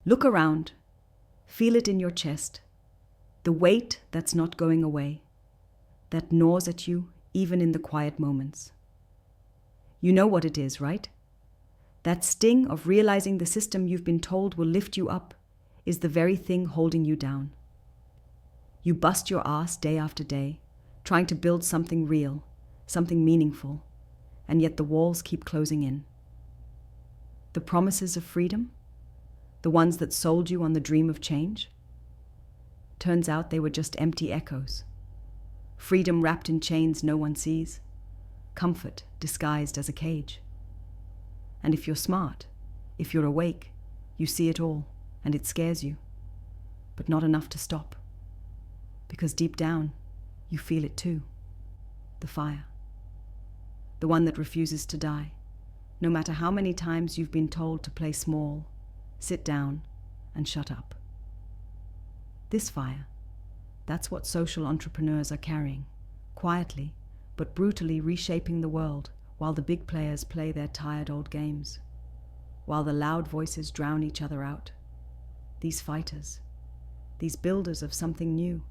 Look around. Feel it in your chest. The weight that's not going away, that gnaws at you even in the quiet moments. You know what it is, right? That sting of realizing the system you've been told will lift you up is the very thing holding you down. You bust your ass day after day, trying to build something real, something meaningful, and yet the walls keep closing in. The promises of freedom, the ones that sold you on the dream of change, turns out they were just empty echoes. Freedom wrapped in chains no one sees, comfort disguised as a cage. And if you're smart, if you're awake, you see it all, and it scares you, but not enough to stop. Because deep down, you feel it too. The fire. The one that refuses to die, no matter how many times you've been told to play small, sit down, and shut up. This fire, that's what social entrepreneurs are carrying, quietly but brutally reshaping the world while the big players play their tired old games, while the loud voices drown each other out. These fighters, these builders of something new,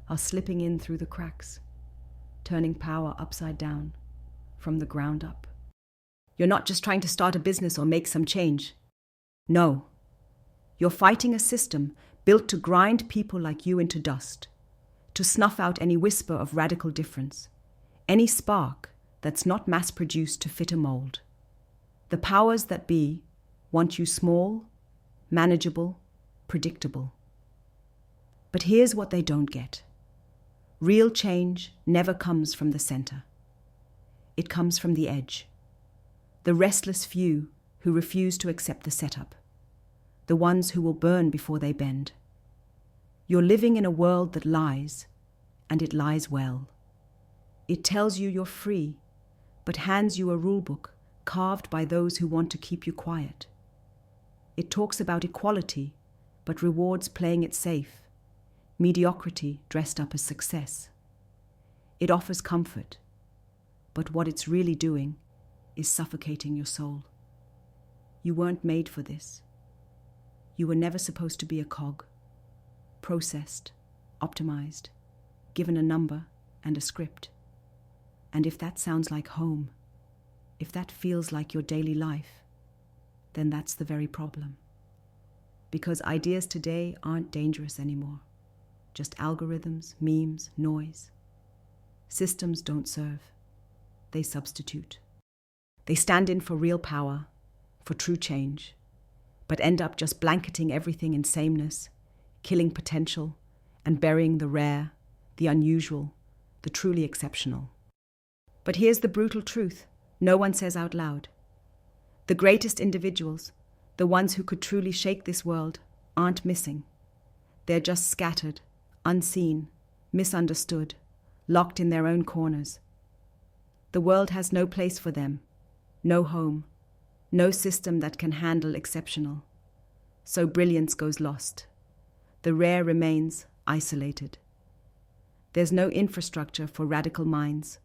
are slipping in through the cracks, turning power upside down, from the ground up. You're not just trying to start a business or make some change. No. You're fighting a system built to grind people like you into dust, to snuff out any whisper of radical difference, any spark that's not mass-produced to fit a mold. The powers that be want you small, manageable, predictable. But here's what they don't get. Real change never comes from the center. It comes from the edge. The restless few who refuse to accept the setup. The ones who will burn before they bend. You're living in a world that lies, and it lies well. It tells you you're free, but hands you a rulebook carved by those who want to keep you quiet. It talks about equality, but rewards playing it safe, mediocrity dressed up as success. It offers comfort, but what it's really doing is suffocating your soul. You weren't made for this. You were never supposed to be a cog, processed, optimized, given a number and a script. And if that sounds like home, if that feels like your daily life, then that's the very problem. Because ideas today aren't dangerous anymore. Just algorithms, memes, noise. Systems don't serve. They substitute. They stand in for real power, for true change, but end up just blanketing everything in sameness, killing potential, and burying the rare, the unusual, the truly exceptional. But here's the brutal truth no one says out loud. The greatest individuals, the ones who could truly shake this world, aren't missing. They're just scattered, unseen, misunderstood, locked in their own corners. The world has no place for them, no home, no system that can handle exceptional. So brilliance goes lost. The rare remains isolated. There's no infrastructure for radical minds,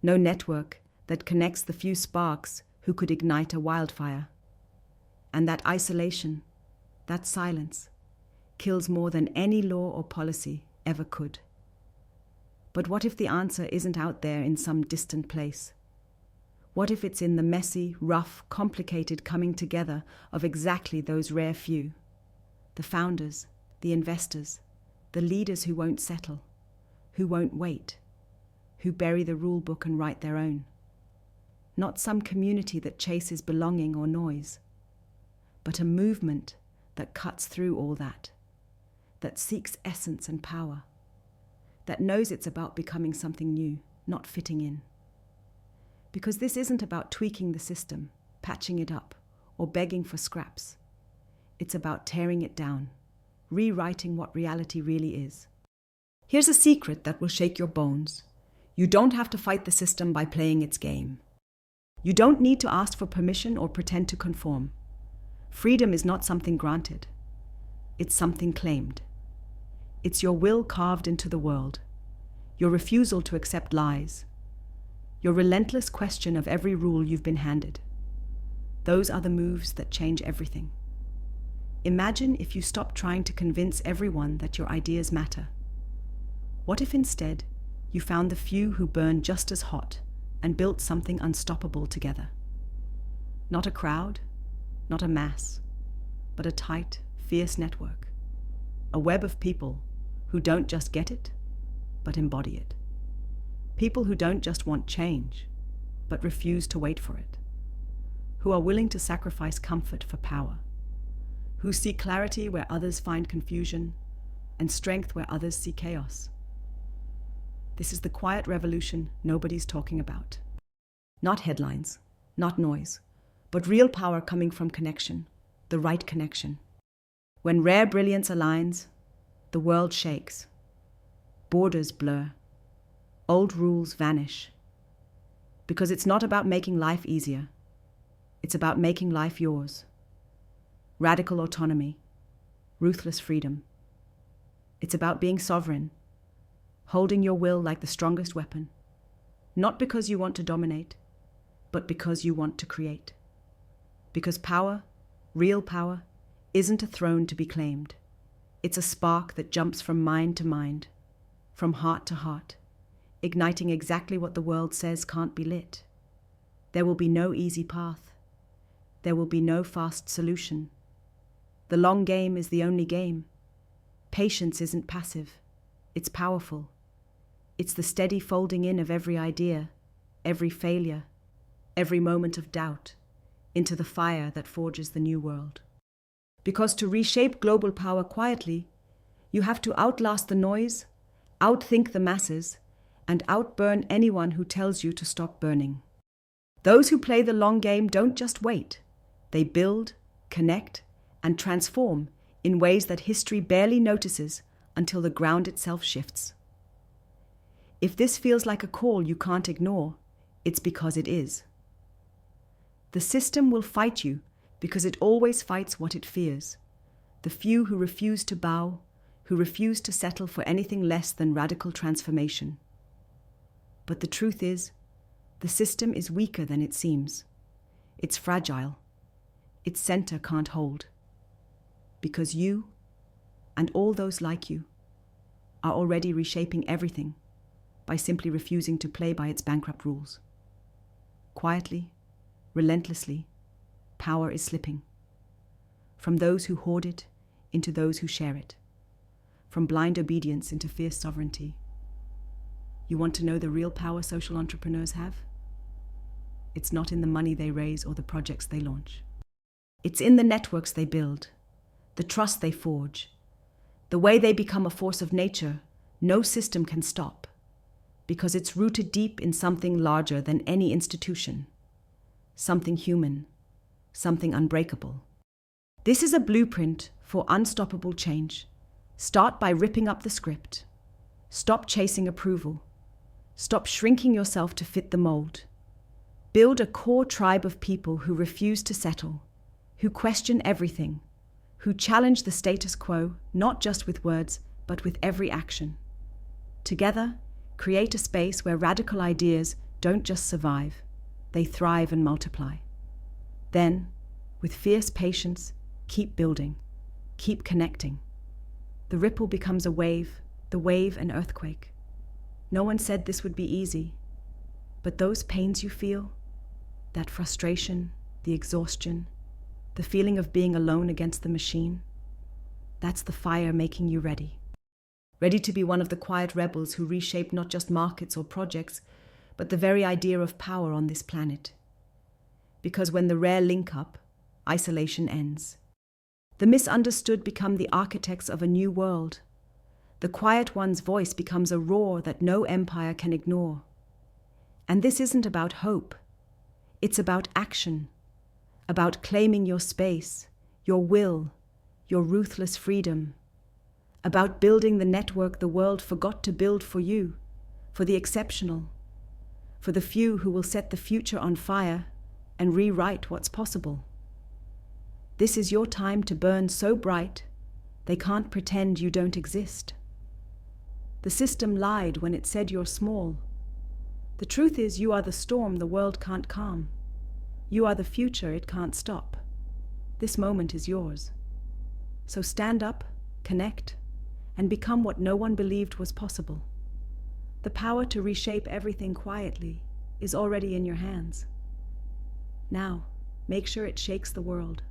no network that connects the few sparks who could ignite a wildfire. And that isolation, that silence, kills more than any law or policy ever could. But what if the answer isn't out there in some distant place? What if it's in the messy, rough, complicated coming together of exactly those rare few? The founders, the investors, the leaders who won't settle, who won't wait, who bury the rule book and write their own. Not some community that chases belonging or noise, but a movement that cuts through all that seeks essence and power, that knows it's about becoming something new, not fitting in. Because this isn't about tweaking the system, patching it up, or begging for scraps. It's about tearing it down, rewriting what reality really is. Here's a secret that will shake your bones. You don't have to fight the system by playing its game. You don't need to ask for permission or pretend to conform. Freedom is not something granted. It's something claimed. It's your will carved into the world, your refusal to accept lies, your relentless question of every rule you've been handed. Those are the moves that change everything. Imagine if you stopped trying to convince everyone that your ideas matter. What if instead you found the few who burn just as hot and built something unstoppable together? Not a crowd, not a mass, but a tight, fierce network. A web of people who don't just get it, but embody it. People who don't just want change, but refuse to wait for it. Who are willing to sacrifice comfort for power. Who see clarity where others find confusion, and strength where others see chaos. This is the quiet revolution nobody's talking about. Not headlines, not noise, but real power coming from connection, the right connection. When rare brilliance aligns, the world shakes. Borders blur. Old rules vanish. Because it's not about making life easier. It's about making life yours. Radical autonomy, ruthless freedom. It's about being sovereign, holding your will like the strongest weapon, not because you want to dominate, but because you want to create. Because power, real power, isn't a throne to be claimed. It's a spark that jumps from mind to mind, from heart to heart, igniting exactly what the world says can't be lit. There will be no easy path. There will be no fast solution. The long game is the only game. Patience isn't passive. It's powerful. It's the steady folding in of every idea, every failure, every moment of doubt, into the fire that forges the new world. Because to reshape global power quietly, you have to outlast the noise, outthink the masses, and outburn anyone who tells you to stop burning. Those who play the long game don't just wait. They build, connect, and transform in ways that history barely notices until the ground itself shifts. If this feels like a call you can't ignore, it's because it is. The system will fight you because it always fights what it fears. The few who refuse to bow, who refuse to settle for anything less than radical transformation. But the truth is, the system is weaker than it seems. It's fragile. Its center can't hold. Because you, and all those like you, are already reshaping everything by simply refusing to play by its bankrupt rules. Quietly, relentlessly, power is slipping. From those who hoard it into those who share it. From blind obedience into fierce sovereignty. You want to know the real power social entrepreneurs have? It's not in the money they raise or the projects they launch. It's in the networks they build, the trust they forge, the way they become a force of nature no system can stop, because it's rooted deep in something larger than any institution, something human, something unbreakable. This is a blueprint for unstoppable change. Start by ripping up the script. Stop chasing approval. Stop shrinking yourself to fit the mold. Build a core tribe of people who refuse to settle, who question everything, who challenge the status quo, not just with words, but with every action. Together, create a space where radical ideas don't just survive, they thrive and multiply. Then, with fierce patience, keep building, keep connecting. The ripple becomes a wave, the wave an earthquake. No one said this would be easy, but those pains you feel, that frustration, the exhaustion, the feeling of being alone against the machine, that's the fire making you ready. Ready to be one of the quiet rebels who reshape not just markets or projects, but the very idea of power on this planet. Because when the rare link up, isolation ends. The misunderstood become the architects of a new world. The quiet one's voice becomes a roar that no empire can ignore. And this isn't about hope. It's about action, about claiming your space, your will, your ruthless freedom, about building the network the world forgot to build for you, for the exceptional, for the few who will set the future on fire and rewrite what's possible. This is your time to burn so bright, they can't pretend you don't exist. The system lied when it said you're small. The truth is you are the storm the world can't calm. You are the future it can't stop. This moment is yours. So stand up, connect, and become what no one believed was possible. The power to reshape everything quietly is already in your hands. Now, make sure it shakes the world.